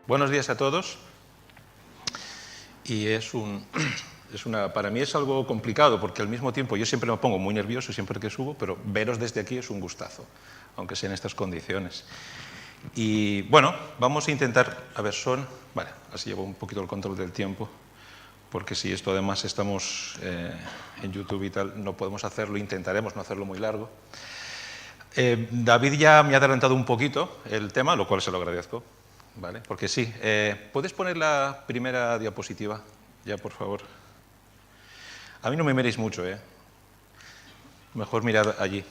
Buenos días a todos. Y para mí es algo complicado porque al mismo tiempo yo siempre me pongo muy nervioso siempre que subo, pero veros desde aquí es un gustazo, aunque sea en estas condiciones. Y bueno, vamos a intentar, vale, así llevo un poquito el control del tiempo, porque si esto además estamos en YouTube y tal, no podemos hacerlo, intentaremos no hacerlo muy largo. David ya me ha adelantado un poquito el tema, lo cual se lo agradezco, ¿vale? Porque sí, ¿puedes poner la primera diapositiva ya, por favor? A mí no me miréis mucho, Mejor mirad allí.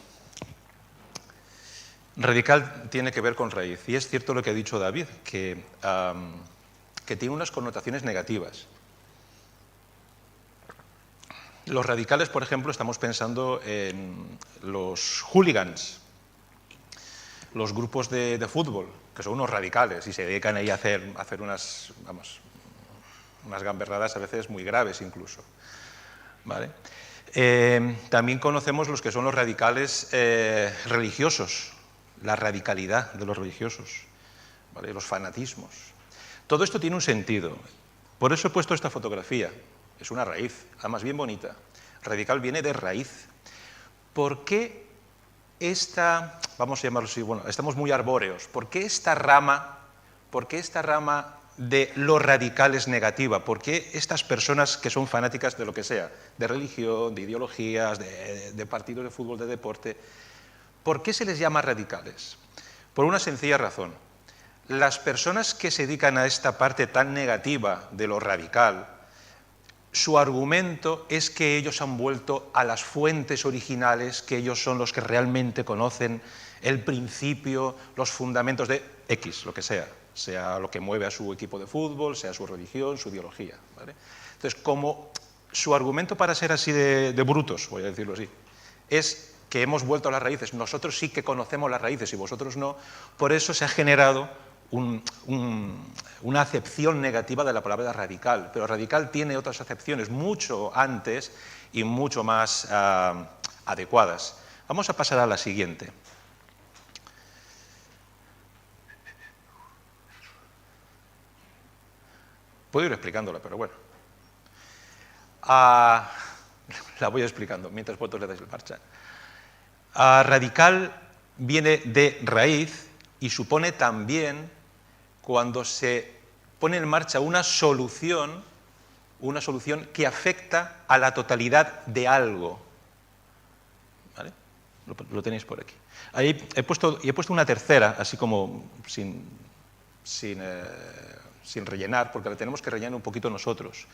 Radical tiene que ver con raíz, y es cierto lo que ha dicho David, que tiene unas connotaciones negativas. Los radicales, por ejemplo, estamos pensando en los hooligans, los grupos de fútbol, que son unos radicales y se dedican ahí a hacer unas gamberradas a veces muy graves incluso, ¿vale? También conocemos los que son los radicales religiosos, la radicalidad de los religiosos, ¿vale? Los fanatismos. Todo esto tiene un sentido. Por eso he puesto esta fotografía. Es una raíz, además bien bonita. Radical viene de raíz. ¿Por qué vamos a llamarlo así, bueno, estamos muy arbóreos? ¿Por qué esta rama de lo radical es negativa? ¿Por qué estas personas que son fanáticas de lo que sea, de religión, de ideologías, de partidos de fútbol, de deporte, por qué se les llama radicales? Por una sencilla razón. Las personas que se dedican a esta parte tan negativa de lo radical, su argumento es que ellos han vuelto a las fuentes originales, que ellos son los que realmente conocen el principio, los fundamentos de X, lo que sea lo que mueve a su equipo de fútbol, sea su religión, su ideología, ¿vale? Entonces, como su argumento para ser así de brutos, voy a decirlo así, es que hemos vuelto a las raíces, nosotros sí que conocemos las raíces y vosotros no, por eso se ha generado una acepción negativa de la palabra radical, pero radical tiene otras acepciones mucho antes y mucho más adecuadas. Vamos a pasar a la siguiente. Puedo ir explicándola, pero bueno. La voy explicando mientras vosotros le dais la marcha. Radical viene de raíz y supone también cuando se pone en marcha una solución que afecta a la totalidad de algo. ¿Vale? Lo tenéis por aquí. Ahí he puesto una tercera, así como sin rellenar, porque la tenemos que rellenar un poquito nosotros.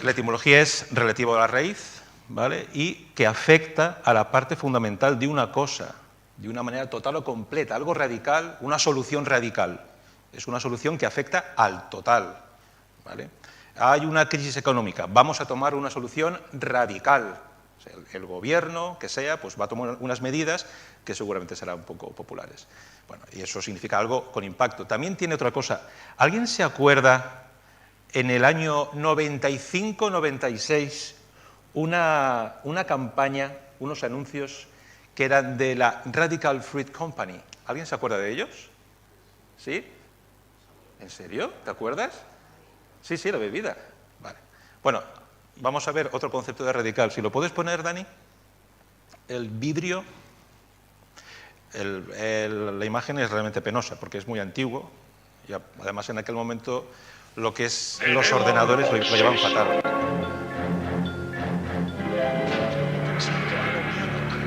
La etimología es relativa a la raíz, ¿vale? Y que afecta a la parte fundamental de una cosa, de una manera total o completa, algo radical, una solución radical. Es una solución que afecta al total, ¿vale? Hay una crisis económica, vamos a tomar una solución radical. O sea, el gobierno, que sea, pues va a tomar unas medidas que seguramente serán un poco populares. Bueno, y eso significa algo con impacto. También tiene otra cosa. ¿Alguien se acuerda en el año 95-96 una campaña, unos anuncios que eran de la Radical Fruit Company? ¿Alguien se acuerda de ellos? ¿Sí? ¿En serio? ¿Te acuerdas? Sí, la bebida. Vale. Bueno, vamos a ver otro concepto de radical. Si lo puedes poner, Dani. El vidrio. La imagen es realmente penosa porque es muy antiguo. Y además, en aquel momento, lo que es los ordenadores lo llevan fatal.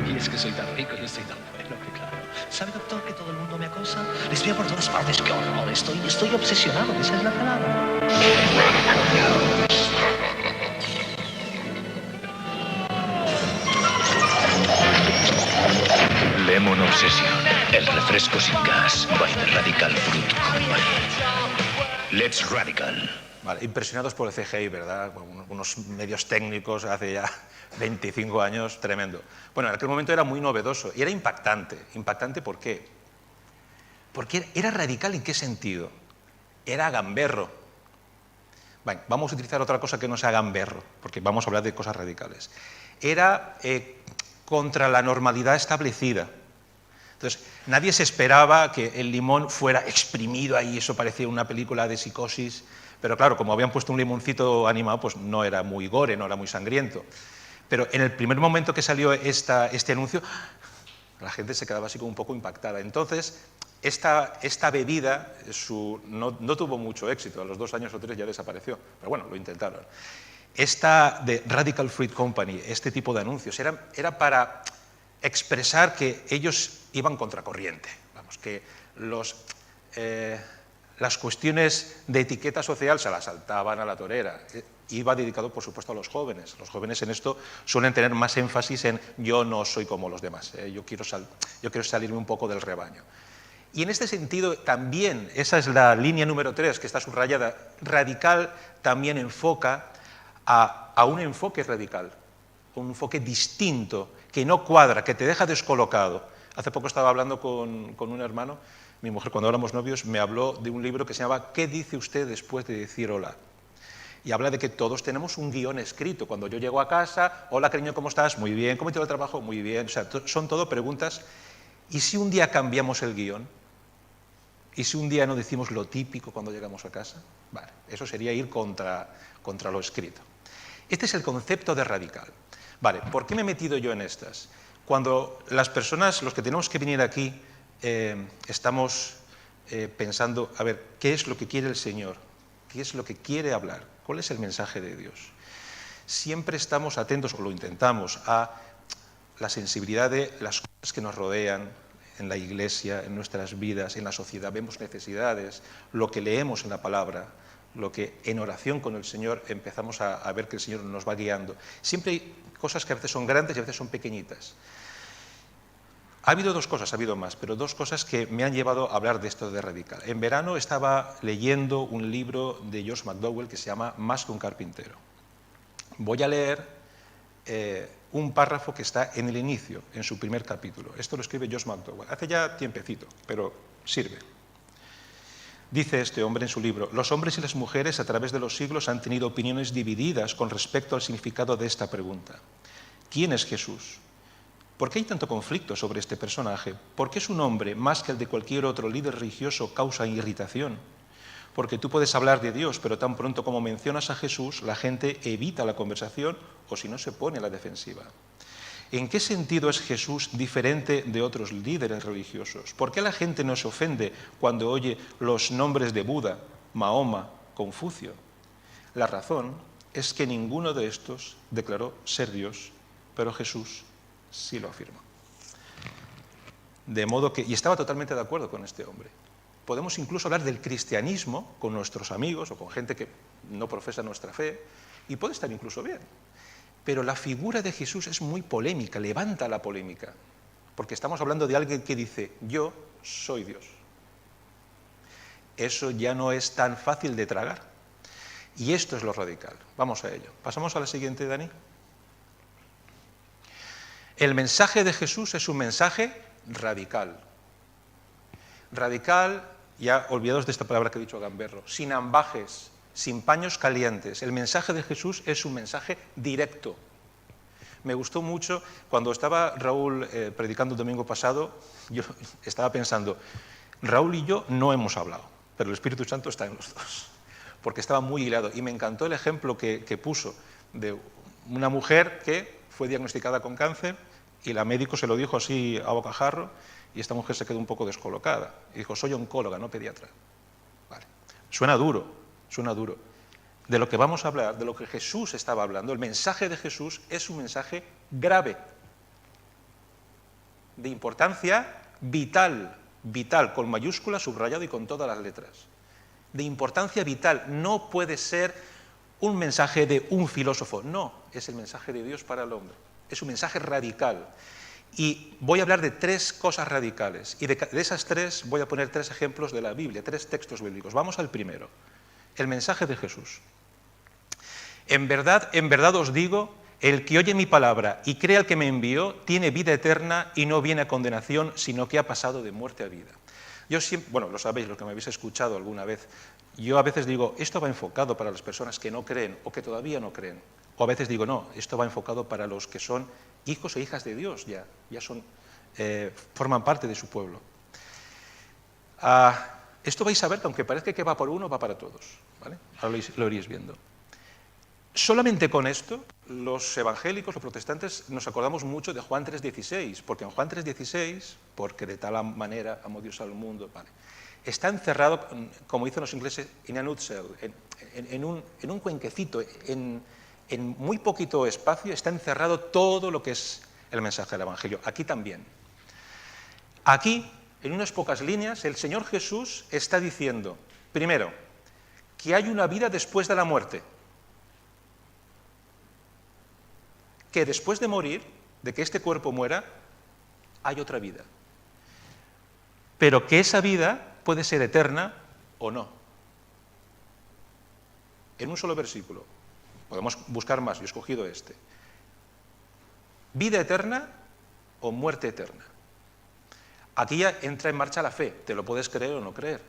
Y es que soy tan rico y estoy tan bueno que claro. ¿Sabe, doctor, que todo el mundo me acosa? Les veo por todas partes. ¡Qué horror! Estoy obsesionado, esa es la palabra. Lemon Obsession, el refresco sin gas, by the Radical Fruit Company. Let's Radical. Vale, impresionados por el CGI, ¿verdad? Unos medios técnicos hace ya 25 años, tremendo. Bueno, en aquel momento era muy novedoso y era impactante. ¿Impactante por qué? Porque era radical, ¿en qué sentido? Era gamberro. Bueno, vamos a utilizar otra cosa que no sea gamberro, porque vamos a hablar de cosas radicales. Era contra la normalidad establecida. Entonces, nadie se esperaba que el limón fuera exprimido ahí, eso parecía una película de psicosis, pero claro, como habían puesto un limoncito animado, pues no era muy gore, no era muy sangriento. Pero en el primer momento que salió este anuncio, la gente se quedaba así como un poco impactada. Entonces, esta bebida no tuvo mucho éxito, a los 2 años o 3 ya desapareció, pero bueno, lo intentaron. Esta de Radical Fruit Company, este tipo de anuncios, era para expresar que ellos iban contracorriente, vamos, que las cuestiones de etiqueta social se las saltaban a la torera. Iba dedicado, por supuesto, a los jóvenes. Los jóvenes en esto suelen tener más énfasis en yo no soy como los demás, yo quiero salirme un poco del rebaño. Y en este sentido también, esa es la línea número 3 que está subrayada, radical también enfoca a un enfoque radical, un enfoque distinto, que no cuadra, que te deja descolocado. Hace poco estaba hablando con un hermano, mi mujer cuando éramos novios me habló de un libro que se llama ¿Qué dice usted después de decir hola? Y habla de que todos tenemos un guión escrito. Cuando yo llego a casa, hola cariño, ¿cómo estás? Muy bien. ¿Cómo te va el trabajo? Muy bien. O sea, son todo preguntas. ¿Y si un día cambiamos el guión? ¿Y si un día no decimos lo típico cuando llegamos a casa? Vale, eso sería ir contra lo escrito. Este es el concepto de radical. Vale, ¿por qué me he metido yo en estas? Cuando las personas, los que tenemos que venir aquí, estamos pensando, a ver, ¿qué es lo que quiere el Señor? ¿Qué es lo que quiere hablar? ¿Cuál es el mensaje de Dios? Siempre estamos atentos, o lo intentamos, a la sensibilidad de las cosas que nos rodean en la iglesia, en nuestras vidas, en la sociedad. Vemos necesidades, lo que leemos en la palabra, lo que en oración con el Señor empezamos a ver que el Señor nos va guiando. Siempre hay cosas que a veces son grandes y a veces son pequeñitas. Ha habido 2 cosas, ha habido más, pero 2 cosas que me han llevado a hablar de esto de radical. En verano estaba leyendo un libro de Josh McDowell que se llama Más que un carpintero. Voy a leer un párrafo que está en el inicio, en su primer capítulo. Esto lo escribe Josh McDowell. Hace ya tiempecito, pero sirve. Dice este hombre en su libro, los hombres y las mujeres a través de los siglos han tenido opiniones divididas con respecto al significado de esta pregunta. ¿Quién es Jesús? ¿Por qué hay tanto conflicto sobre este personaje? ¿Por qué su nombre, más que el de cualquier otro líder religioso, causa irritación? Porque tú puedes hablar de Dios, pero tan pronto como mencionas a Jesús, la gente evita la conversación o si no se pone a la defensiva. ¿En qué sentido es Jesús diferente de otros líderes religiosos? ¿Por qué la gente no se ofende cuando oye los nombres de Buda, Mahoma, Confucio? La razón es que ninguno de estos declaró ser Dios, pero Jesús sí lo afirmó. De modo que, y estaba totalmente de acuerdo con este hombre. Podemos incluso hablar del cristianismo con nuestros amigos o con gente que no profesa nuestra fe, y puede estar incluso bien. Pero la figura de Jesús es muy polémica, levanta la polémica, porque estamos hablando de alguien que dice, yo soy Dios. Eso ya no es tan fácil de tragar. Y esto es lo radical. Vamos a ello. Pasamos a la siguiente, Dani. El mensaje de Jesús es un mensaje radical. Radical, ya olvidados de esta palabra que he dicho gamberro, sin ambajes, sin paños calientes. El mensaje de Jesús es un mensaje directo. Me gustó mucho cuando estaba Raúl predicando el domingo pasado, yo estaba pensando, Raúl y yo no hemos hablado, pero el Espíritu Santo está en los dos, porque estaba muy hilado. Y me encantó el ejemplo que puso de una mujer que fue diagnosticada con cáncer y la médico se lo dijo así a bocajarro y esta mujer se quedó un poco descolocada. Y dijo, soy oncóloga, no pediatra. Vale. Suena duro, suena duro. De lo que vamos a hablar, de lo que Jesús estaba hablando, el mensaje de Jesús es un mensaje grave, de importancia vital, vital, con mayúsculas, subrayado y con todas las letras. De importancia vital, no puede ser un mensaje de un filósofo, no, es el mensaje de Dios para el hombre, es un mensaje radical. Y voy a hablar de 3 cosas radicales, y de esas 3 voy a poner 3 ejemplos de la Biblia, 3 textos bíblicos. Vamos al primero, el mensaje de Jesús. En verdad os digo, el que oye mi palabra y cree al que me envió, tiene vida eterna y no viene a condenación, sino que ha pasado de muerte a vida. Yo siempre, bueno, lo sabéis, los que me habéis escuchado alguna vez, yo a veces digo, esto va enfocado para las personas que no creen o que todavía no creen. O a veces digo, no, esto va enfocado para los que son hijos e hijas de Dios, ya son forman parte de su pueblo. Esto vais a ver que aunque parezca que va por uno, va para todos, ¿vale? Ahora lo iréis viendo. Solamente con esto, los evangélicos, los protestantes, nos acordamos mucho de Juan 3,16, porque en Juan 3,16, porque de tal manera amó Dios al mundo, ¿vale? Está encerrado, como dicen los ingleses, in a nutshell, en un cuenquecito, en muy poquito espacio, está encerrado todo lo que es el mensaje del Evangelio. Aquí también. Aquí, en unas pocas líneas, el Señor Jesús está diciendo, primero, que hay una vida después de la muerte, que después de morir, de que este cuerpo muera, hay otra vida. Pero que esa vida puede ser eterna o no. En un solo versículo. Podemos buscar más, yo he escogido este. Vida eterna o muerte eterna. Aquí ya entra en marcha la fe, te lo puedes creer o no creer.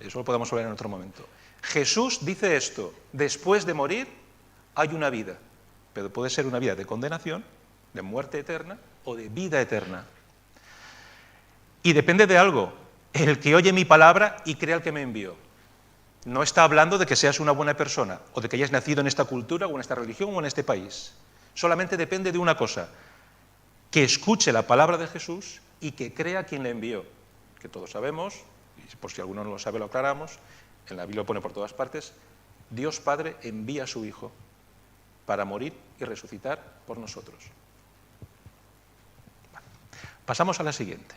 Eso lo podemos hablar en otro momento. Jesús dice esto, después de morir hay una vida, pero puede ser una vida de condenación, de muerte eterna o de vida eterna. Y depende de algo, el que oye mi palabra y crea al que me envió. No está hablando de que seas una buena persona o de que hayas nacido en esta cultura o en esta religión o en este país. Solamente depende de una cosa, que escuche la palabra de Jesús y que crea a quien le envió. Que todos sabemos, y por si alguno no lo sabe lo aclaramos, en la Biblia lo pone por todas partes, Dios Padre envía a su Hijo para morir y resucitar por nosotros. Vale. Pasamos a la siguiente.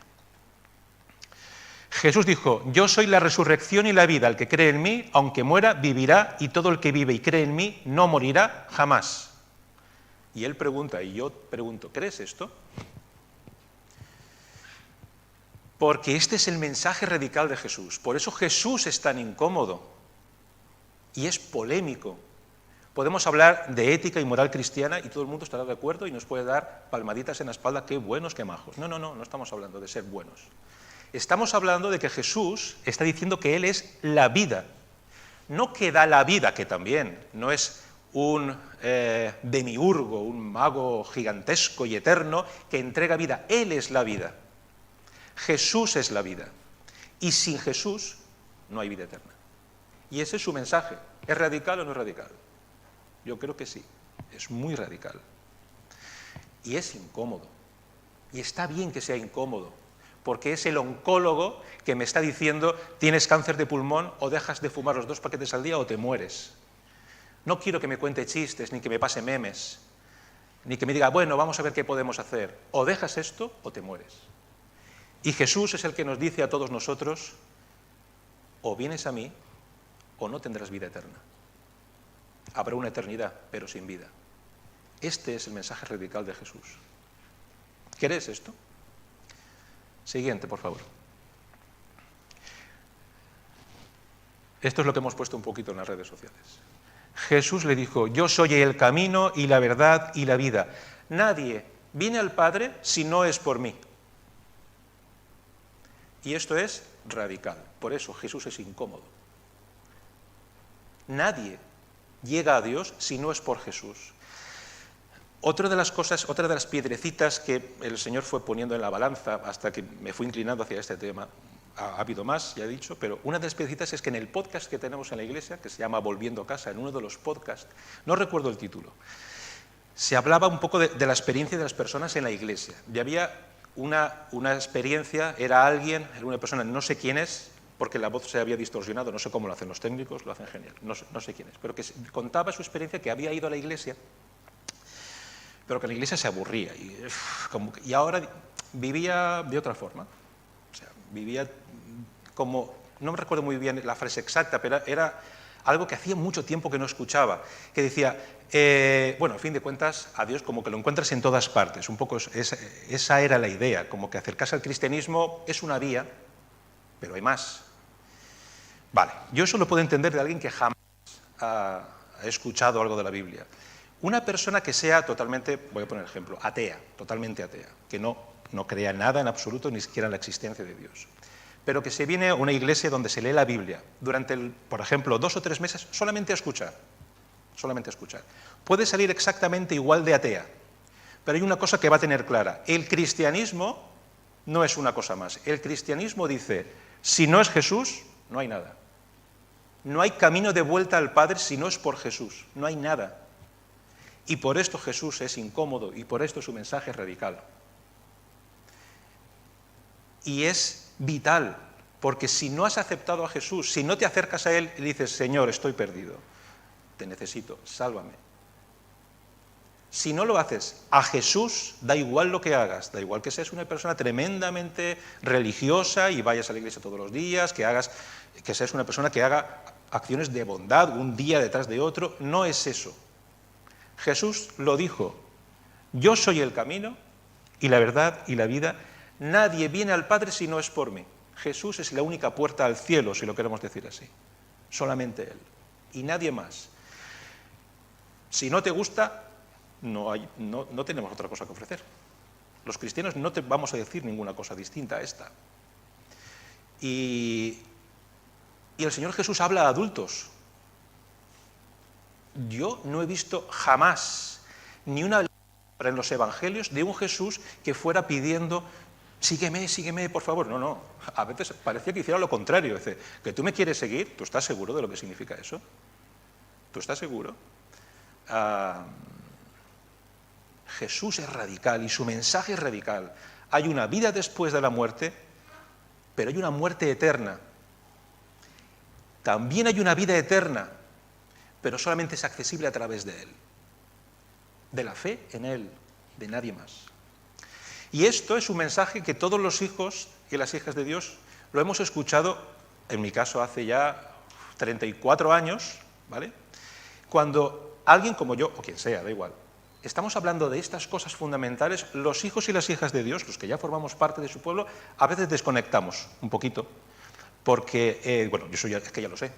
Jesús dijo, yo soy la resurrección y la vida, el que cree en mí, aunque muera, vivirá, y todo el que vive y cree en mí no morirá jamás. Y él pregunta, y yo pregunto, ¿crees esto? Porque este es el mensaje radical de Jesús. Por eso Jesús es tan incómodo y es polémico. Podemos hablar de ética y moral cristiana y todo el mundo estará de acuerdo y nos puede dar palmaditas en la espalda, qué buenos, qué majos. No estamos hablando de ser buenos. Estamos hablando de que Jesús está diciendo que Él es la vida. No que da la vida, que también, no es un demiurgo, un mago gigantesco y eterno que entrega vida. Él es la vida. Jesús es la vida. Y sin Jesús no hay vida eterna. Y ese es su mensaje. ¿Es radical o no es radical? Yo creo que sí. Es muy radical. Y es incómodo. Y está bien que sea incómodo, porque es el oncólogo que me está diciendo tienes cáncer de pulmón o dejas de fumar los 2 paquetes al día o te mueres. No quiero que me cuente chistes, ni que me pase memes, ni que me diga, bueno, vamos a ver qué podemos hacer. O dejas esto o te mueres. Y Jesús es el que nos dice a todos nosotros, o vienes a mí o no tendrás vida eterna. Habrá una eternidad, pero sin vida. Este es el mensaje radical de Jesús. ¿Crees esto? Siguiente, por favor. Esto es lo que hemos puesto un poquito en las redes sociales. Jesús le dijo, yo soy el camino y la verdad y la vida. Nadie viene al Padre si no es por mí. Y esto es radical. Por eso Jesús es incómodo. Nadie llega a Dios si no es por Jesús. Otra de las cosas, otra de las piedrecitas que el Señor fue poniendo en la balanza hasta que me fui inclinando hacia este tema, ha habido más, ya he dicho, pero una de las piedrecitas es que en el podcast que tenemos en la iglesia, que se llama Volviendo a casa, en uno de los podcasts, no recuerdo el título, se hablaba un poco de la experiencia de las personas en la iglesia. Y había una experiencia, era una persona, no sé quién es, porque la voz se había distorsionado, no sé cómo lo hacen los técnicos, lo hacen genial, no sé quién es, pero que contaba su experiencia que había ido a la iglesia, pero que en la iglesia se aburría y ahora vivía de otra forma. O sea, vivía como, no me recuerdo muy bien la frase exacta, pero era algo que hacía mucho tiempo que no escuchaba, que decía, bueno, a fin de cuentas, a Dios como que lo encuentras en todas partes, un poco esa era la idea, como que acercarse al cristianismo es una vía, pero hay más. Vale, yo eso lo puedo entender de alguien que jamás ha escuchado algo de la Biblia. Una persona que sea totalmente, voy a poner ejemplo, atea, totalmente atea, que no crea nada en absoluto, ni siquiera en la existencia de Dios, pero que se viene a una iglesia donde se lee la Biblia durante, por ejemplo, 2 o 3 meses solamente a escuchar, puede salir exactamente igual de atea, pero hay una cosa que va a tener clara. El cristianismo no es una cosa más. El cristianismo dice, si no es Jesús, no hay nada. No hay camino de vuelta al Padre si no es por Jesús. No hay nada. Y por esto Jesús es incómodo y por esto su mensaje es radical. Y es vital, porque si no has aceptado a Jesús, si no te acercas a Él y dices, Señor, estoy perdido, te necesito, sálvame. Si no lo haces a Jesús, da igual lo que hagas, da igual que seas una persona tremendamente religiosa y vayas a la iglesia todos los días, que seas una persona que haga acciones de bondad un día detrás de otro, no es eso. Jesús lo dijo, yo soy el camino y la verdad y la vida, nadie viene al Padre si no es por mí. Jesús es la única puerta al cielo, si lo queremos decir así, solamente Él y nadie más. Si no te gusta, no tenemos otra cosa que ofrecer. Los cristianos no te vamos a decir ninguna cosa distinta a esta. Y el Señor Jesús habla a adultos. Yo no he visto jamás ni una palabra en los evangelios de un Jesús que fuera pidiendo, sígueme, sígueme, por favor. No. A veces parecía que hiciera lo contrario. Dice, que tú me quieres seguir, ¿tú estás seguro de lo que significa eso? ¿Tú estás seguro? Jesús es radical y su mensaje es radical. Hay una vida después de la muerte, pero hay una muerte eterna. También hay una vida eterna, pero solamente es accesible a través de Él, de la fe en Él, de nadie más. Y esto es un mensaje que todos los hijos y las hijas de Dios lo hemos escuchado, en mi caso hace ya 34 años, ¿vale? Cuando alguien como yo, o quien sea, da igual, estamos hablando de estas cosas fundamentales, los hijos y las hijas de Dios, los que ya formamos parte de su pueblo, a veces desconectamos un poquito, porque, bueno, es que ya lo sé.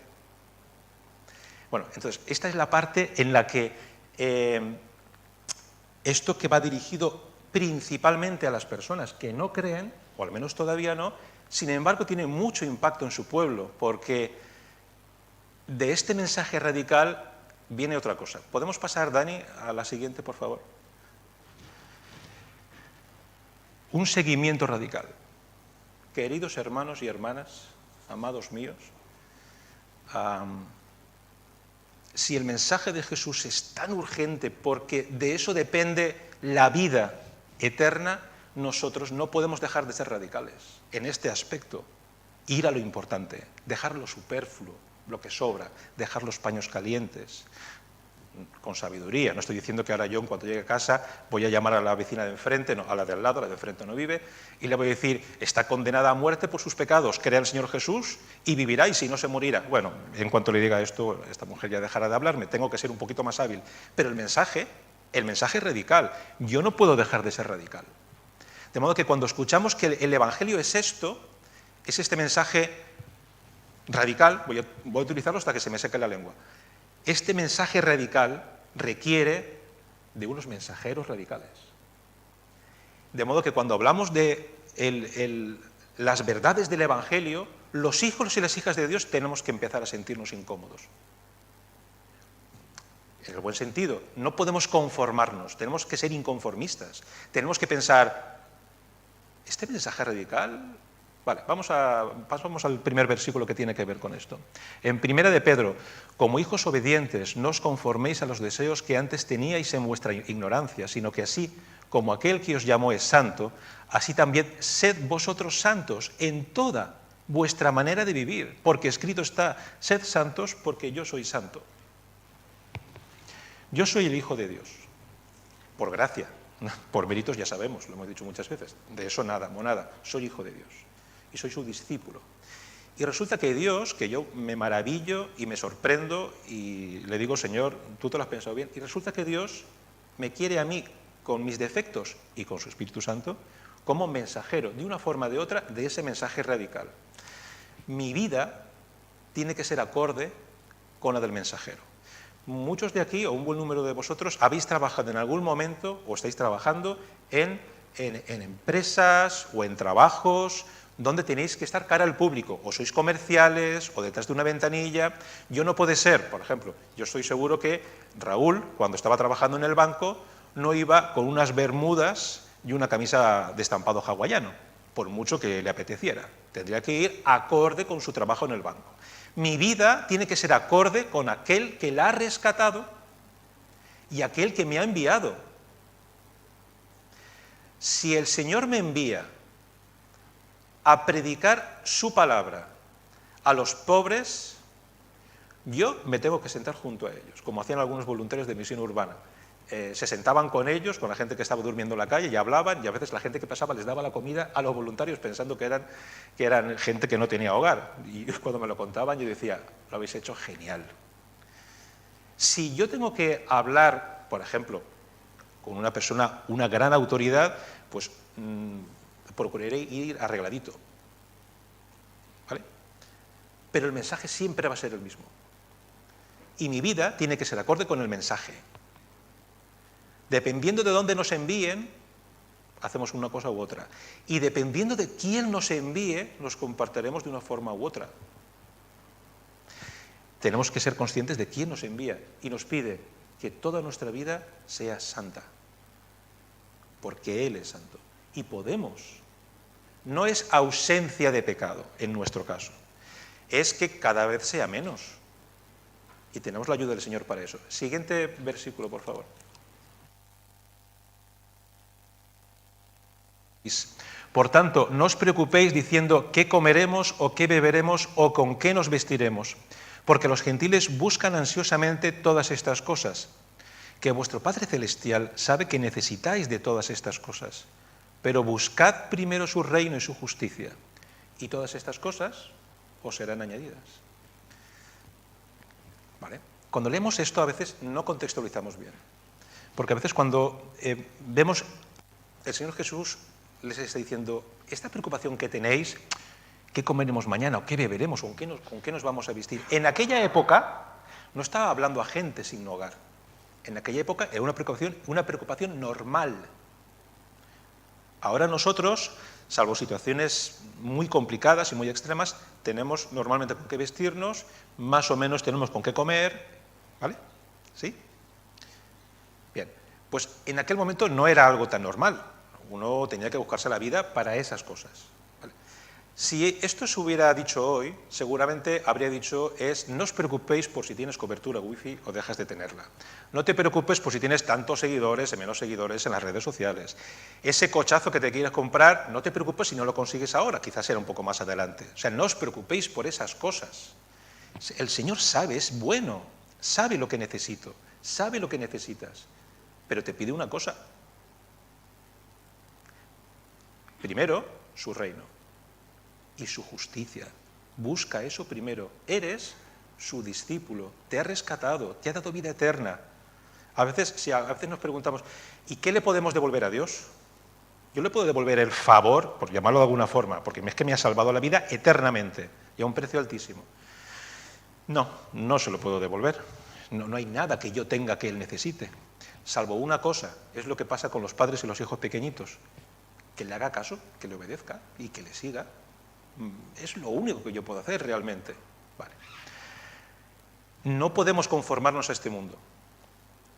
Bueno, entonces, esta es la parte en la que esto que va dirigido principalmente a las personas que no creen, o al menos todavía no, sin embargo tiene mucho impacto en su pueblo, porque de este mensaje radical viene otra cosa. ¿Podemos pasar, Dani, a la siguiente, por favor? Un seguimiento radical. Queridos hermanos y hermanas, amados míos, si el mensaje de Jesús es tan urgente porque de eso depende la vida eterna, nosotros no podemos dejar de ser radicales en este aspecto. Ir a lo importante, dejar lo superfluo, lo que sobra, dejar los paños calientes, con sabiduría. No estoy diciendo que ahora yo, en cuanto llegue a casa, voy a llamar a la vecina de enfrente, no, a la de al lado, la de enfrente no vive, y le voy a decir, está condenada a muerte por sus pecados, crea en el Señor Jesús y vivirá, y si no se morirá. Bueno, en cuanto le diga esto, esta mujer ya dejará de hablarme, tengo que ser un poquito más hábil. Pero el mensaje es radical. Yo no puedo dejar de ser radical. De modo que cuando escuchamos que el Evangelio es esto, es este mensaje radical, voy a utilizarlo hasta que se me seque la lengua. Este mensaje radical requiere de unos mensajeros radicales. De modo que cuando hablamos de las verdades del Evangelio, los hijos y las hijas de Dios tenemos que empezar a sentirnos incómodos. En el buen sentido, no podemos conformarnos, tenemos que ser inconformistas. Tenemos que pensar, ¿este mensaje radical? Vale, pasamos al primer versículo que tiene que ver con esto. En 1 de Pedro, como hijos obedientes, no os conforméis a los deseos que antes teníais en vuestra ignorancia, sino que así, como aquel que os llamó es santo, así también sed vosotros santos en toda vuestra manera de vivir, porque escrito está, sed santos porque yo soy santo. Yo soy el Hijo de Dios, por gracia, por méritos ya sabemos, lo hemos dicho muchas veces, de eso nada, monada, soy Hijo de Dios. Y soy su discípulo. Y resulta que Dios, que yo me maravillo y me sorprendo y le digo, Señor, tú te lo has pensado bien, y resulta que Dios me quiere a mí con mis defectos y con su Espíritu Santo como mensajero, de una forma o de otra, de ese mensaje radical. Mi vida tiene que ser acorde con la del mensajero. Muchos de aquí, o un buen número de vosotros, habéis trabajado en algún momento, o estáis trabajando en empresas o en trabajos donde tenéis que estar cara al público, o sois comerciales, o detrás de una ventanilla. Yo no puede ser, por ejemplo, yo estoy seguro que Raúl, cuando estaba trabajando en el banco, no iba con unas bermudas y una camisa de estampado hawaiano, por mucho que le apeteciera. Tendría que ir acorde con su trabajo en el banco. Mi vida tiene que ser acorde con aquel que la ha rescatado y aquel que me ha enviado. Si el Señor me envía a predicar su palabra a los pobres, yo me tengo que sentar junto a ellos, como hacían algunos voluntarios de misión urbana. Se sentaban con ellos, con la gente que estaba durmiendo en la calle, y hablaban, y a veces la gente que pasaba les daba la comida a los voluntarios pensando que eran gente que no tenía hogar. Y cuando me lo contaban yo decía, lo habéis hecho genial. Si yo tengo que hablar, por ejemplo, con una persona, una gran autoridad, pues procuraré ir arregladito, ¿vale? Pero el mensaje siempre va a ser el mismo. Y mi vida tiene que ser acorde con el mensaje. Dependiendo de dónde nos envíen, hacemos una cosa u otra. Y dependiendo de quién nos envíe, nos comportaremos de una forma u otra. Tenemos que ser conscientes de quién nos envía y nos pide que toda nuestra vida sea santa, porque Él es santo. Y podemos. No es ausencia de pecado, en nuestro caso. Es que cada vez sea menos. Y tenemos la ayuda del Señor para eso. Siguiente versículo, por favor. Por tanto, no os preocupéis diciendo qué comeremos o qué beberemos o con qué nos vestiremos, porque los gentiles buscan ansiosamente todas estas cosas, que vuestro Padre Celestial sabe que necesitáis de todas estas cosas, pero buscad primero su reino y su justicia, y todas estas cosas os serán añadidas. ¿Vale? Cuando leemos esto a veces no contextualizamos bien, porque a veces cuando vemos el Señor Jesús les está diciendo, esta preocupación que tenéis, ¿qué comeremos mañana o qué beberemos o con qué nos vamos a vestir? En aquella época no estaba hablando a gente sin hogar. En aquella época era una preocupación normal. Ahora nosotros, salvo situaciones muy complicadas y muy extremas, tenemos normalmente con qué vestirnos, más o menos tenemos con qué comer, ¿vale? ¿Sí? Bien, pues en aquel momento no era algo tan normal. Uno tenía que buscarse la vida para esas cosas. ¿Vale? Si esto se hubiera dicho hoy, seguramente habría dicho no os preocupéis por si tienes cobertura wifi o dejas de tenerla. No te preocupes por si tienes tantos seguidores o menos seguidores en las redes sociales. Ese cochazo que te quieres comprar, no te preocupes si no lo consigues ahora, quizás será un poco más adelante. O sea, no os preocupéis por esas cosas. El Señor sabe, es bueno, sabe lo que necesito, sabe lo que necesitas, pero te pide una cosa. Primero, su reino y su justicia. Busca eso primero. Eres su discípulo, te ha rescatado, te ha dado vida eterna. A veces nos preguntamos, ¿y qué le podemos devolver a Dios? Yo le puedo devolver el favor, por llamarlo de alguna forma, porque es que me ha salvado la vida eternamente y a un precio altísimo. No, no se lo puedo devolver. No hay nada que yo tenga que Él necesite. Salvo una cosa, es lo que pasa con los padres y los hijos pequeñitos. Que le haga caso, que le obedezca y que le siga. Es lo único que yo puedo hacer realmente. Vale. No podemos conformarnos a este mundo.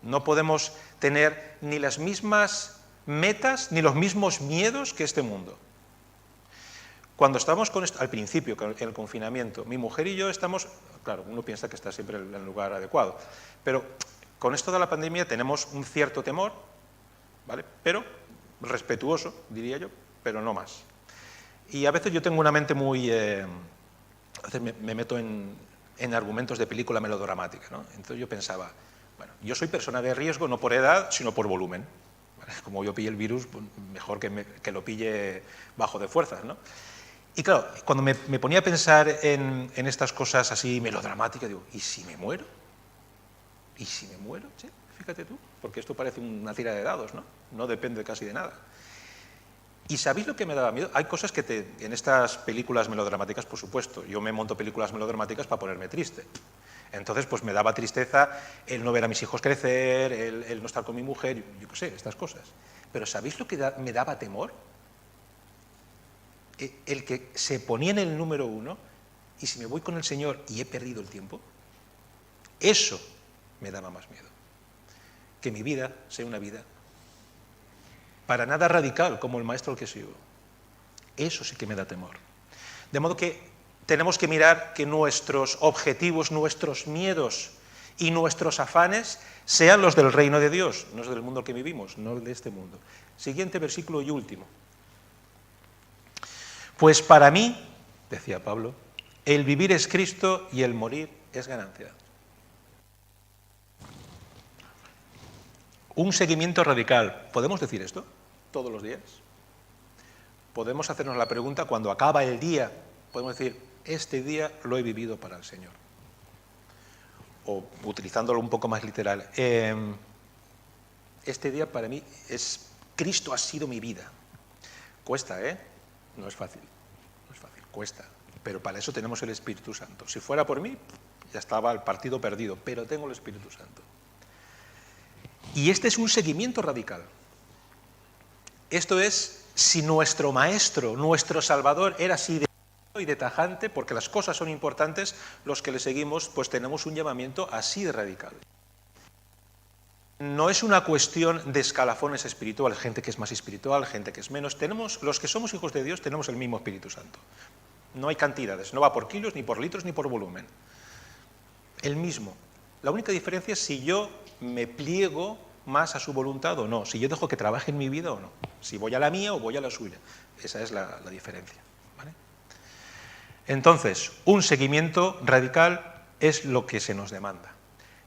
No podemos tener ni las mismas metas ni los mismos miedos que este mundo. Cuando estamos al principio, en el confinamiento, mi mujer y yo estamos, claro, uno piensa que está siempre en el lugar adecuado, pero con esto de la pandemia tenemos un cierto temor, ¿vale? Pero respetuoso, diría yo, pero no más. Y a veces yo tengo una mente muy... a veces me meto en argumentos de película melodramática, ¿no? Entonces yo pensaba, bueno, yo soy persona de riesgo no por edad, sino por volumen. ¿Vale? Como yo pille el virus, pues mejor que lo pille bajo de fuerzas, ¿no? Y claro, cuando me ponía a pensar en estas cosas así melodramáticas, digo, ¿y si me muero? ¿Y si me muero? ¿Sí? Fíjate tú, porque esto parece una tira de dados, ¿no? No depende casi de nada. ¿Y sabéis lo que me daba miedo? Hay cosas que en estas películas melodramáticas, por supuesto, yo me monto películas melodramáticas para ponerme triste. Entonces, pues me daba tristeza el no ver a mis hijos crecer, el no estar con mi mujer, yo qué sé, estas cosas. Pero ¿sabéis lo que me daba temor? El que se ponía en el número 1 y si me voy con el Señor y he perdido el tiempo, eso me daba más miedo. Que mi vida sea una vida para nada radical como el maestro al que sigo. Eso sí que me da temor. De modo que tenemos que mirar que nuestros objetivos, nuestros miedos y nuestros afanes sean los del reino de Dios, no es del mundo en que vivimos, no de este mundo. Siguiente versículo y último. Pues para mí, decía Pablo, el vivir es Cristo y el morir es ganancia. Un seguimiento radical. ¿Podemos decir esto todos los días? Podemos hacernos la pregunta cuando acaba el día, podemos decir, este día lo he vivido para el Señor. O utilizándolo un poco más literal, este día para mí es, Cristo ha sido mi vida. Cuesta, ¿eh? No es fácil, cuesta. Pero para eso tenemos el Espíritu Santo. Si fuera por mí, ya estaba el partido perdido, pero tengo el Espíritu Santo. Y este es un seguimiento radical. Esto es, si nuestro Maestro, nuestro Salvador era así de y de tajante, porque las cosas son importantes, los que le seguimos, pues tenemos un llamamiento así de radical. No es una cuestión de escalafones espirituales, gente que es más espiritual, gente que es menos. Los que somos hijos de Dios tenemos el mismo Espíritu Santo. No hay cantidades, no va por kilos, ni por litros, ni por volumen. El mismo. La única diferencia es si yo me pliego más a su voluntad o no, si yo dejo que trabaje en mi vida o no, si voy a la mía o voy a la suya. Esa es la diferencia. ¿Vale? Entonces, un seguimiento radical es lo que se nos demanda.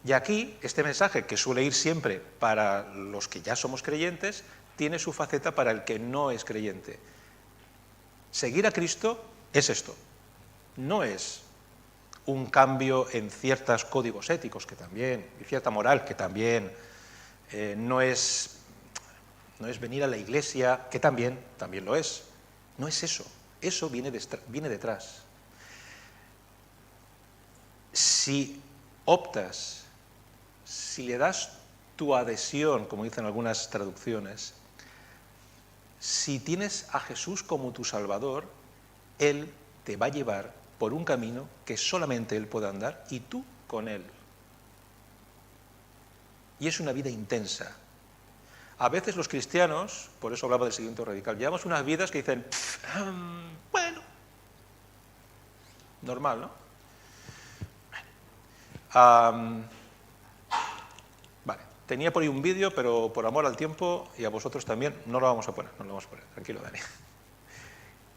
Y aquí, este mensaje, que suele ir siempre para los que ya somos creyentes, tiene su faceta para el que no es creyente. Seguir a Cristo es esto. No es un cambio en ciertos códigos éticos, que también, y cierta moral, que también, no es venir a la iglesia, que también lo es. No es eso. Eso viene detrás. Si optas, si le das tu adhesión, como dicen algunas traducciones, si tienes a Jesús como tu Salvador, Él te va a llevar por un camino que solamente Él puede andar y tú con Él. Y es una vida intensa. A veces los cristianos, por eso hablaba del seguimiento radical, llevamos unas vidas que dicen, bueno, normal, ¿no? Vale, tenía por ahí un vídeo, pero por amor al tiempo y a vosotros también, no lo vamos a poner, tranquilo, Dani.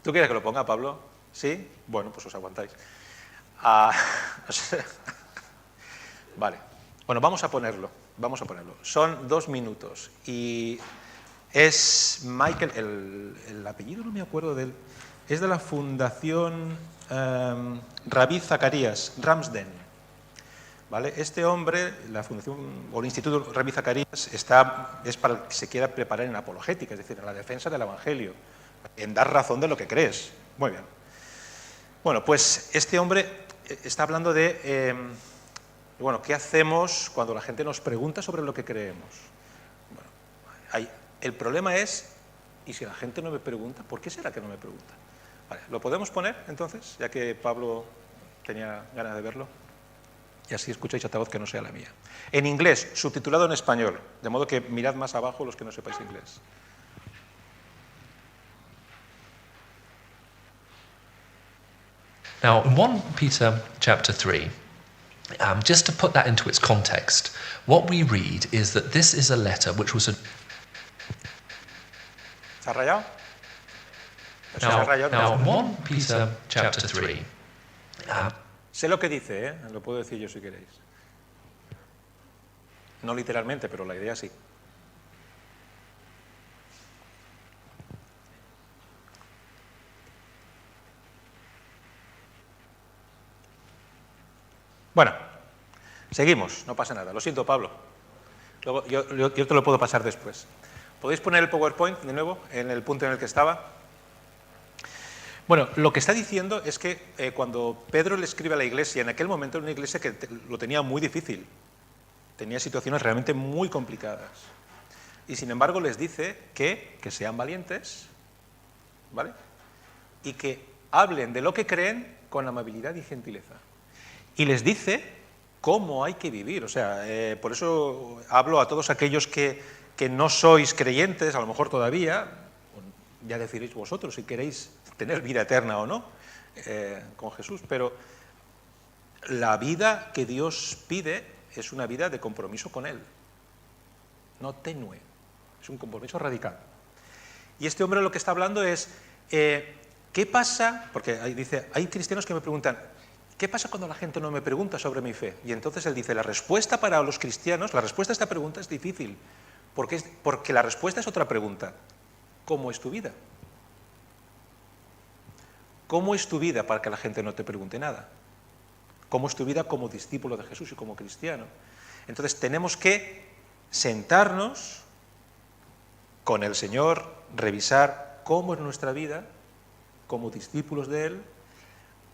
¿Tú quieres que lo ponga, Pablo? ¿Sí? Bueno, pues os aguantáis. Vale, bueno, vamos a ponerlo. Son 2 minutos y es Michael, el apellido no me acuerdo de él, es de la Fundación Rabbi Zacarías, Ramsden. ¿Vale? Este hombre, la Fundación o el Instituto Rabbi Zacarías, es para el que se quiera preparar en apologética, es decir, en la defensa del Evangelio, en dar razón de lo que crees. Muy bien. Bueno, pues este hombre está hablando de, ¿qué hacemos cuando la gente nos pregunta sobre lo que creemos? Bueno, el problema es, ¿y si la gente no me pregunta? ¿Por qué será que no me pregunta? Vale, ¿lo podemos poner entonces, ya que Pablo tenía ganas de verlo? Y así escucháis otra voz que no sea la mía. En inglés, subtitulado en español, de modo que mirad más abajo los que no sepáis inglés. Now, in 1 Peter chapter 3, just to put that into its context, what we read is that this is a letter which was... ¿Se ha rayado? Now, in 1 Peter chapter 3... sé lo que dice, lo puedo decir yo si queréis. No literalmente, pero la idea sí. Bueno, seguimos, no pasa nada. Lo siento, Pablo. Luego, yo te lo puedo pasar después. ¿Podéis poner el PowerPoint de nuevo en el punto en el que estaba? Bueno, lo que está diciendo es que cuando Pedro le escribe a la iglesia, en aquel momento era una iglesia que lo tenía muy difícil, tenía situaciones realmente muy complicadas. Y sin embargo les dice que sean valientes, ¿vale? Y que hablen de lo que creen con amabilidad y gentileza. Y les dice cómo hay que vivir. O sea, por eso hablo a todos aquellos que que no sois creyentes, a lo mejor todavía, ya decidiréis vosotros si queréis tener vida eterna o no con Jesús, pero la vida que Dios pide es una vida de compromiso con Él, no tenue, es un compromiso radical. Y este hombre lo que está hablando es, ¿qué pasa? Porque dice, hay cristianos que me preguntan, ¿qué pasa cuando la gente no me pregunta sobre mi fe? Y entonces él dice, la respuesta para los cristianos, la respuesta a esta pregunta es difícil, porque la respuesta es otra pregunta. ¿Cómo es tu vida? ¿Cómo es tu vida para que la gente no te pregunte nada? ¿Cómo es tu vida como discípulo de Jesús y como cristiano? Entonces tenemos que sentarnos con el Señor, revisar cómo es nuestra vida como discípulos de Él,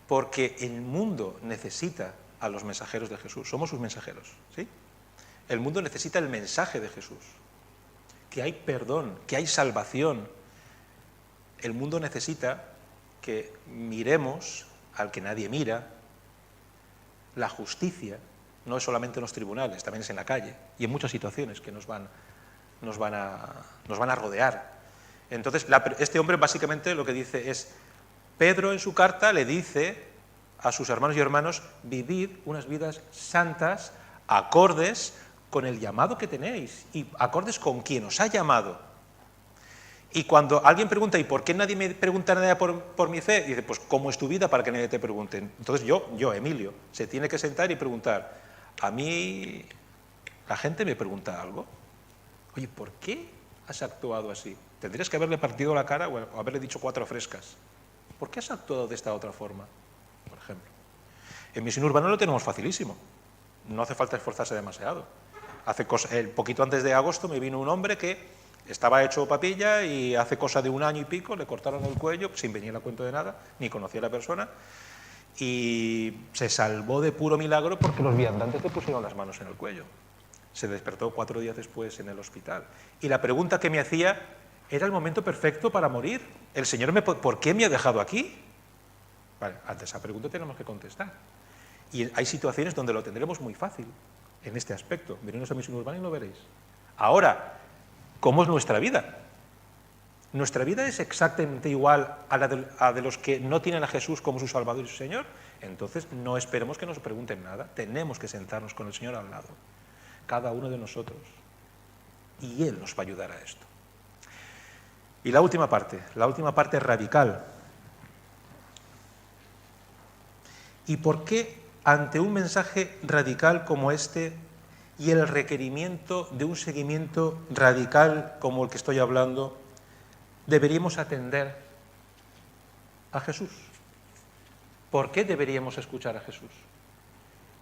porque el mundo necesita a los mensajeros de Jesús, somos sus mensajeros, ¿sí? El mundo necesita el mensaje de Jesús, que hay perdón, que hay salvación. El mundo necesita que miremos al que nadie mira, la justicia, no es solamente en los tribunales, también es en la calle y en muchas situaciones que nos van a rodear. Entonces, este hombre básicamente lo que dice es, Pedro en su carta le dice a sus hermanos y hermanos, vivid unas vidas santas, acordes con el llamado que tenéis y acordes con quien os ha llamado. Y cuando alguien pregunta, ¿y por qué nadie me pregunta nada por mi fe? Dice, pues, ¿cómo es tu vida para que nadie te pregunte? Entonces Emilio, se tiene que sentar y preguntar, a mí la gente me pregunta algo. Oye, ¿por qué has actuado así? Tendrías que haberle partido la cara o haberle dicho 4 frescas. ¿Por qué has actuado de esta otra forma? Por ejemplo. En Misión Urbana lo tenemos facilísimo. No hace falta esforzarse demasiado. Poquito antes de agosto me vino un hombre que estaba hecho papilla y hace cosa de 1 año y pico le cortaron el cuello sin venir a cuento de nada, ni conocía a la persona, y se salvó de puro milagro porque los viandantes le pusieron las manos en el cuello. Se despertó 4 días después en el hospital. Y la pregunta que me hacía, ¿era el momento perfecto para morir? ¿El Señor por qué me ha dejado aquí? Vale, ante esa pregunta tenemos que contestar. Y hay situaciones donde lo tendremos muy fácil en este aspecto. Veniros a Misión Urbana y lo veréis. Ahora, ¿cómo es nuestra vida? ¿Nuestra vida es exactamente igual a la de los que no tienen a Jesús como su Salvador y su Señor? Entonces no esperemos que nos pregunten nada. Tenemos que sentarnos con el Señor al lado, cada uno de nosotros, y Él nos va a ayudar a esto. Y la última parte radical. ¿Y por qué ante un mensaje radical como este y el requerimiento de un seguimiento radical como el que estoy hablando, deberíamos atender a Jesús? ¿Por qué deberíamos escuchar a Jesús?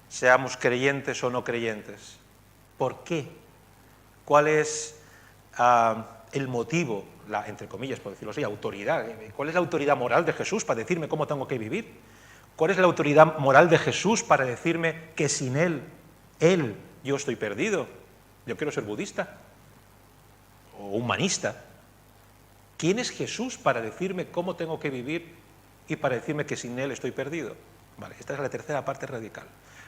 Seamos creyentes o no creyentes. ¿Por qué? ¿Cuál es el motivo, entre comillas, por decirlo así, autoridad? ¿Cuál es la autoridad moral de Jesús para decirme cómo tengo que vivir? ¿Cuál es la autoridad moral de Jesús para decirme que sin Él, yo estoy perdido? Yo quiero ser budista o humanista. ¿Quién es Jesús para decirme cómo tengo que vivir y para decirme que sin Él estoy perdido? Vale, esta es la tercera parte radical.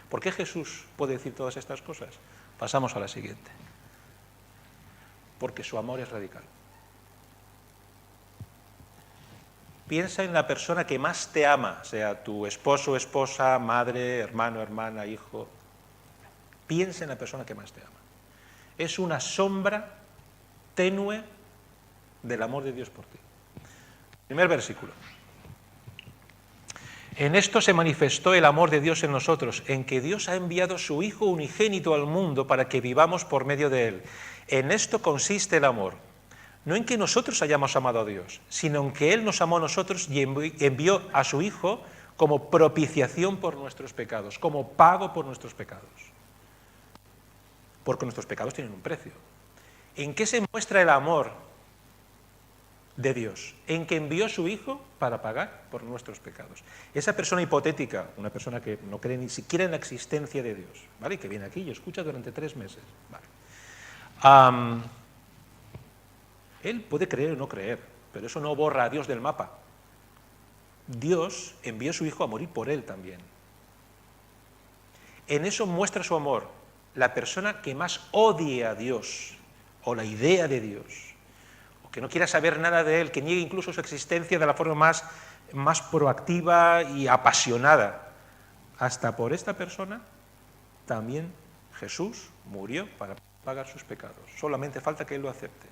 ¿Por qué Jesús puede decir todas estas cosas? Pasamos a la siguiente. Porque su amor es radical. Piensa en la persona que más te ama, sea tu esposo, esposa, madre, hermano, hermana, hijo. Piensa en la persona que más te ama. Es una sombra tenue del amor de Dios por ti. Primer versículo. En esto se manifestó el amor de Dios en nosotros, en que Dios ha enviado su Hijo unigénito al mundo para que vivamos por medio de Él. En esto consiste el amor. No en que nosotros hayamos amado a Dios, sino en que Él nos amó a nosotros y envió a su Hijo como propiciación por nuestros pecados, como pago por nuestros pecados. Porque nuestros pecados tienen un precio. ¿En qué se muestra el amor de Dios? En que envió a su Hijo para pagar por nuestros pecados. Esa persona hipotética, una persona que no cree ni siquiera en la existencia de Dios, ¿vale? Que viene aquí y escucha durante 3 meses, ¿vale? Él puede creer o no creer, pero eso no borra a Dios del mapa. Dios envió a su Hijo a morir por él también. En eso muestra su amor. La persona que más odia a Dios o la idea de Dios, o que no quiera saber nada de Él, que niegue incluso su existencia de la forma más proactiva y apasionada, hasta por esta persona también Jesús murió para pagar sus pecados. Solamente falta que Él lo acepte.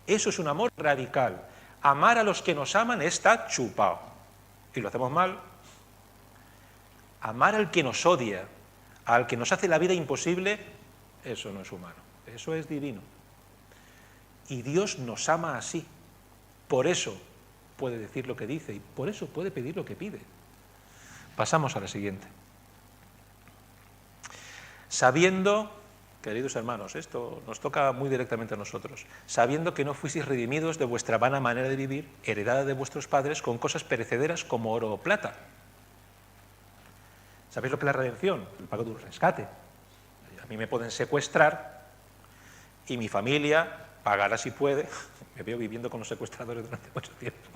Eso es un amor radical. Amar a los que nos aman está chupado. Y lo hacemos mal. Amar al que nos odia, al que nos hace la vida imposible, eso no es humano, eso es divino. Y Dios nos ama así. Por eso puede decir lo que dice y por eso puede pedir lo que pide. Pasamos a la siguiente. Sabiendo, queridos hermanos, esto nos toca muy directamente a nosotros, sabiendo que no fuisteis redimidos de vuestra vana manera de vivir, heredada de vuestros padres, con cosas perecederas como oro o plata. ¿Sabéis lo que es la redención? El pago de un rescate. A mí me pueden secuestrar y mi familia pagará si puede. Me veo viviendo con los secuestradores durante mucho tiempo.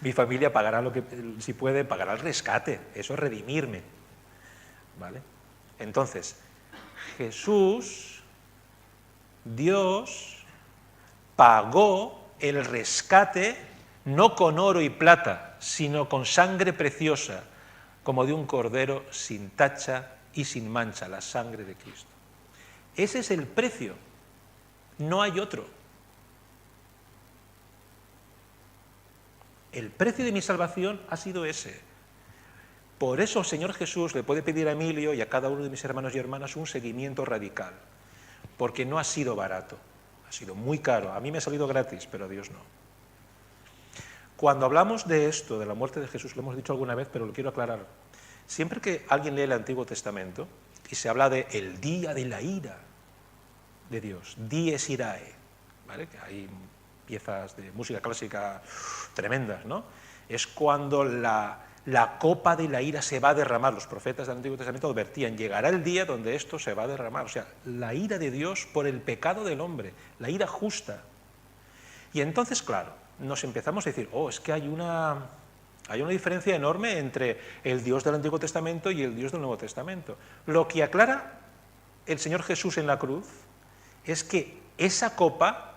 Mi familia pagará lo que, si puede, pagará el rescate. Eso es redimirme. ¿Vale? Entonces, Jesús, Dios, pagó el rescate no con oro y plata, sino con sangre preciosa, como de un cordero sin tacha y sin mancha, la sangre de Cristo. Ese es el precio, no hay otro. El precio de mi salvación ha sido ese. Por eso el Señor Jesús le puede pedir a Emilio y a cada uno de mis hermanos y hermanas un seguimiento radical, porque no ha sido barato, ha sido muy caro. A mí me ha salido gratis, pero a Dios no. Cuando hablamos de esto, de la muerte de Jesús, lo hemos dicho alguna vez, pero lo quiero aclarar. Siempre que alguien lee el Antiguo Testamento y se habla de el día de la ira de Dios, dies irae, ¿vale? Que hay piezas de música clásica tremendas, ¿no? Es cuando la copa de la ira se va a derramar. Los profetas del Antiguo Testamento advertían, llegará el día donde esto se va a derramar. O sea, la ira de Dios por el pecado del hombre, la ira justa. Y entonces, claro, nos empezamos a decir, es que hay una diferencia enorme entre el Dios del Antiguo Testamento y el Dios del Nuevo Testamento. Lo que aclara el Señor Jesús en la cruz es que esa copa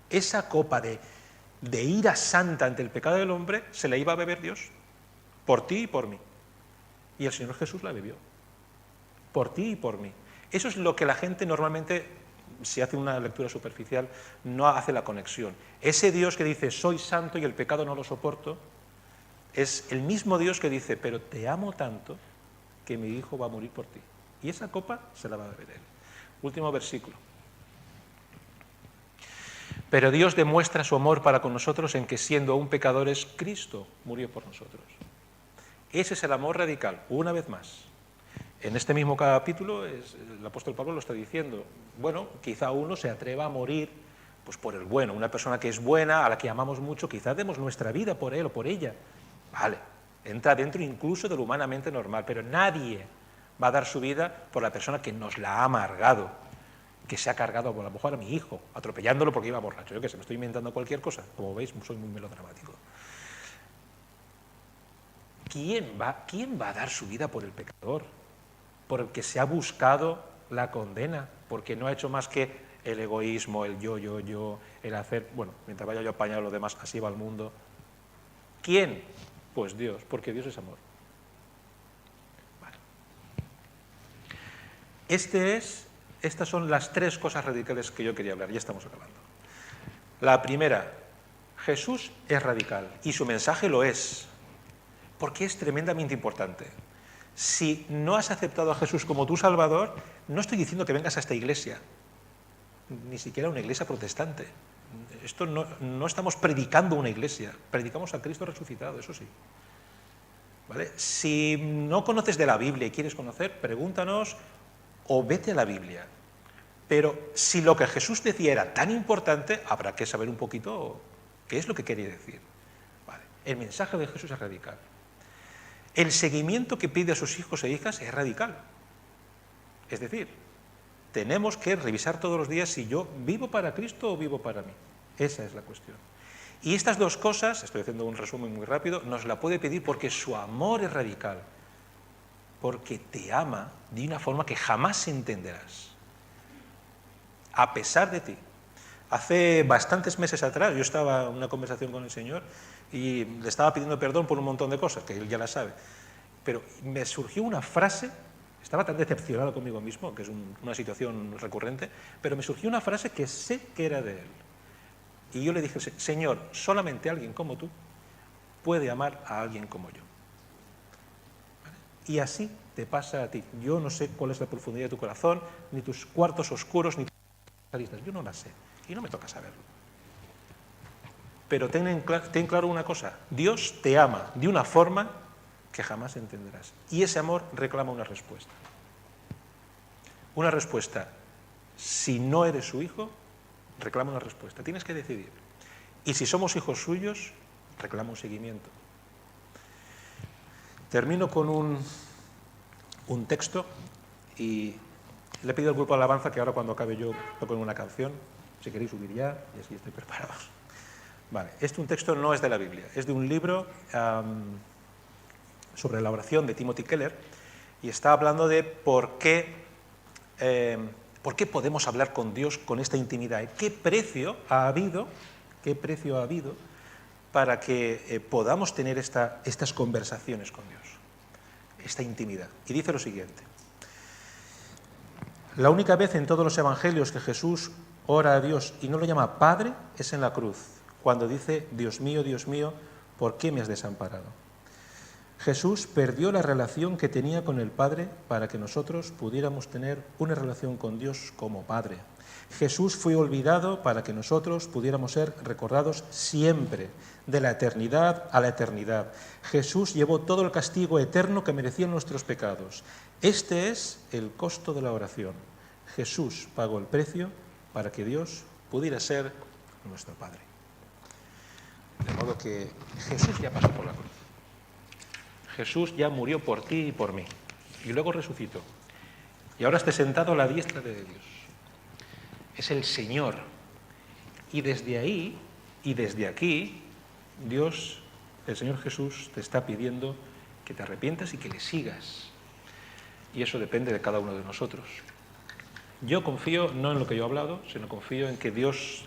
de ira santa ante el pecado del hombre, se la iba a beber Dios, por ti y por mí. Y el Señor Jesús la bebió, por ti y por mí. Eso es lo que la gente normalmente, si hace una lectura superficial, no hace la conexión. Ese Dios que dice, soy santo y el pecado no lo soporto, es el mismo Dios que dice, pero te amo tanto que mi hijo va a morir por ti. Y esa copa se la va a beber él. Último versículo. Pero Dios demuestra su amor para con nosotros en que siendo aún pecadores, Cristo murió por nosotros. Ese es el amor radical, una vez más. En este mismo capítulo el apóstol Pablo lo está diciendo. Bueno, quizá uno se atreva a morir pues por el bueno. Una persona que es buena, a la que amamos mucho, quizá demos nuestra vida por él o por ella. Vale, entra dentro incluso de lo humanamente normal, pero nadie va a dar su vida por la persona que nos la ha amargado, que se ha cargado a lo mejor a mi hijo, atropellándolo porque iba borracho. Yo qué sé, me estoy inventando cualquier cosa. Como veis, soy muy melodramático. ¿Quién va a dar su vida por el pecador? Por el que se ha buscado la condena, porque no ha hecho más que el egoísmo, el yo, el hacer... Bueno, mientras vaya yo a apañar a los demás, así va el mundo. ¿Quién? Pues Dios, porque Dios es amor. Vale. Estas son las tres cosas radicales que yo quería hablar, ya estamos acabando. La primera, Jesús es radical y su mensaje lo es, porque es tremendamente importante. Si no has aceptado a Jesús como tu Salvador, no estoy diciendo que vengas a esta iglesia, ni siquiera a una iglesia protestante. Esto no estamos predicando una iglesia, predicamos a Cristo resucitado, eso sí. ¿Vale? Si no conoces de la Biblia y quieres conocer, pregúntanos o vete a la Biblia. Pero si lo que Jesús decía era tan importante, habrá que saber un poquito qué es lo que quería decir. Vale. El mensaje de Jesús es radical. El seguimiento que pide a sus hijos e hijas es radical. Es decir, tenemos que revisar todos los días si yo vivo para Cristo o vivo para mí. Esa es la cuestión. Y estas dos cosas, estoy haciendo un resumen muy rápido, nos la puede pedir porque su amor es radical. Porque te ama de una forma que jamás entenderás. A pesar de ti. Hace bastantes meses atrás yo estaba en una conversación con el Señor y le estaba pidiendo perdón por un montón de cosas, que él ya las sabe. Pero me surgió una frase, estaba tan decepcionado conmigo mismo, que es una situación recurrente, pero me surgió una frase que sé que era de él. Y yo le dije, Señor, solamente alguien como tú puede amar a alguien como yo. ¿Vale? Y así te pasa a ti. Yo no sé cuál es la profundidad de tu corazón, ni tus cuartos oscuros, ni tus aristas. Yo no las sé. Y no me toca saberlo. Pero ten claro una cosa. Dios te ama de una forma que jamás entenderás. Y ese amor reclama una respuesta. Una respuesta. Si no eres su hijo, reclama una respuesta. Tienes que decidir. Y si somos hijos suyos, reclama un seguimiento. Termino con un texto y le he pedido al grupo de alabanza que ahora cuando acabe yo toquen una canción. Si queréis subir ya, y así estoy preparado. Vale, un texto no es de la Biblia, es de un libro sobre la oración de Timothy Keller y está hablando de por qué podemos hablar con Dios con esta intimidad. ¿Qué precio ha habido para que podamos tener estas conversaciones con Dios, esta intimidad? Y dice lo siguiente. La única vez en todos los evangelios que Jesús ora a Dios y no lo llama Padre es en la cruz, cuando dice, Dios mío, ¿por qué me has desamparado? Jesús perdió la relación que tenía con el Padre para que nosotros pudiéramos tener una relación con Dios como Padre. Jesús fue olvidado para que nosotros pudiéramos ser recordados siempre, de la eternidad a la eternidad. Jesús llevó todo el castigo eterno que merecían nuestros pecados. Este es el costo de la oración. Jesús pagó el precio para que Dios pudiera ser nuestro Padre. De modo que Jesús ya pasó por la cruz. Jesús ya murió por ti y por mí. Y luego resucitó. Y ahora está sentado a la diestra de Dios. Es el Señor. Y desde ahí, y desde aquí, Dios, el Señor Jesús, te está pidiendo que te arrepientas y que le sigas. Y eso depende de cada uno de nosotros. Yo confío no en lo que yo he hablado, sino confío en que Dios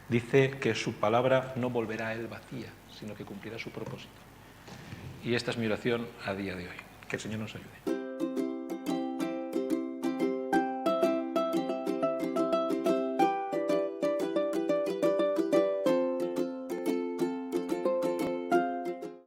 dice que su palabra no volverá a él vacía, sino que cumplirá su propósito. Y esta es mi oración a día de hoy. Que el Señor nos ayude.